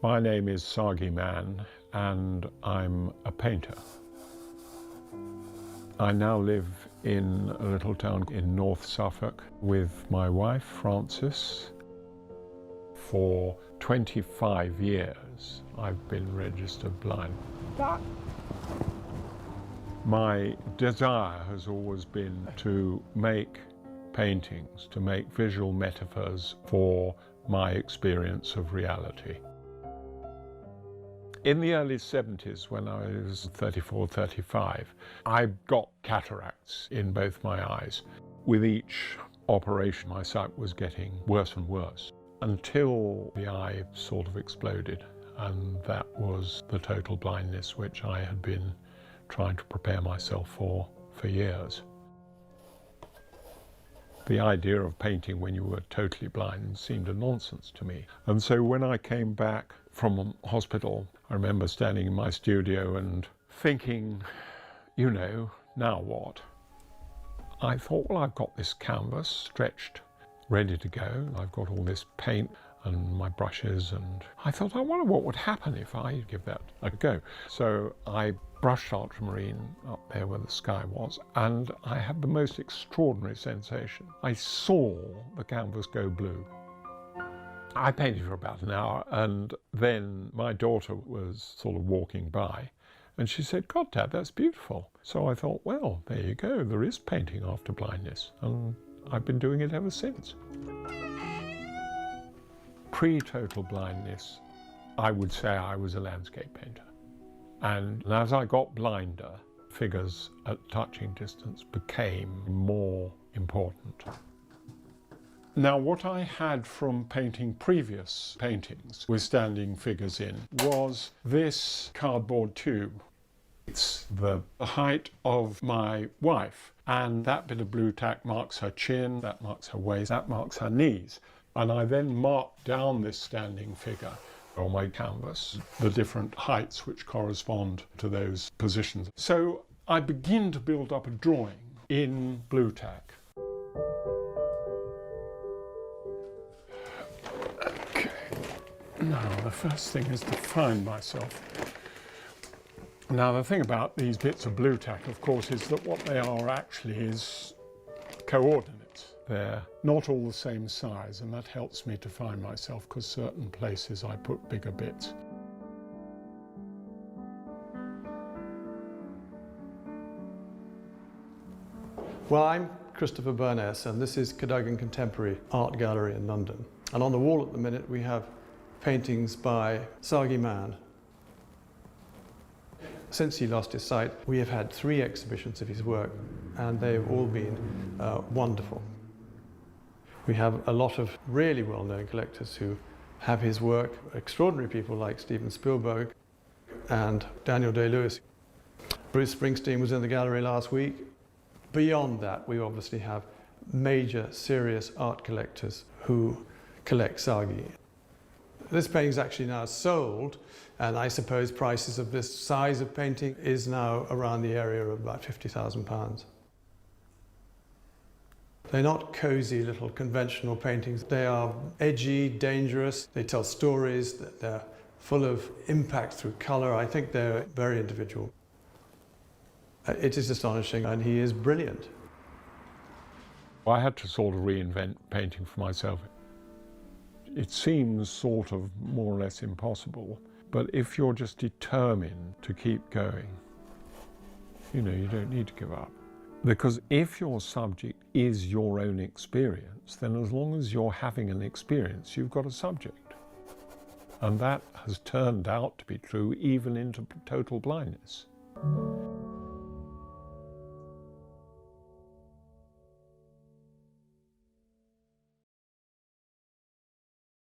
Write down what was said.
My name is Sagi Mann and I'm a painter. I now live in a little town in North Suffolk with my wife, Frances. For 25 years, I've been registered blind. My desire has always been to make paintings, to make visual metaphors for my experience of reality. In the early 70s, when I was 34, 35, I got cataracts in both my eyes. With each operation, my sight was getting worse and worse until the eye sort of exploded, and that was the total blindness which I had been trying to prepare myself for years. The idea of painting when you were totally blind seemed a nonsense to me. And so when I came back from hospital, I remember standing in my studio and thinking, you know, now what? I thought, well, I've got this canvas stretched, ready to go. I've got all this paint and my brushes, and I thought, I wonder what would happen if I give that a go. So I brushed ultramarine up there where the sky was, and I had the most extraordinary sensation. I saw the canvas go blue. I painted for about an hour, and then my daughter was sort of walking by, and she said, God, Dad, that's beautiful. So I thought, well, there you go, there is painting after blindness, and I've been doing it ever since. Pre-total blindness, I would say I was a landscape painter. And as I got blinder, figures at touching distance became more important. Now, what I had from painting previous paintings with standing figures in was this cardboard tube. It's the height of my wife, and that bit of blue tack marks her chin, that marks her waist, that marks her knees. And I then marked down this standing figure on my canvas, the different heights which correspond to those positions. So I begin to build up a drawing in blue tack. Okay, now the first thing is to find myself. Now the thing about these bits of blue tack, of course, is that what they are actually is coordinates. They're not all the same size, and that helps me to find myself, because certain places I put bigger bits. Well, I'm Christopher Burness, and this is Cadogan Contemporary Art Gallery in London. And on the wall at the minute we have paintings by Sagi Mann. Since he lost his sight, we have had 3 exhibitions of his work, and they've all been wonderful. We have a lot of really well-known collectors who have his work, extraordinary people like Steven Spielberg and Daniel Day-Lewis. Bruce Springsteen was in the gallery last week. Beyond that, we obviously have major, serious art collectors who collect Sagi. This painting is actually now sold, and I suppose prices of this size of painting is now around the area of about £50,000. They're not cosy little conventional paintings. They are edgy, dangerous. They tell stories. They're full of impact through colour. I think they're very individual. It is astonishing, and he is brilliant. I had to sort of reinvent painting for myself. It seems sort of more or less impossible, but if you're just determined to keep going, you know, you don't need to give up. Because if your subject is your own experience, then as long as you're having an experience, you've got a subject. And that has turned out to be true even into total blindness.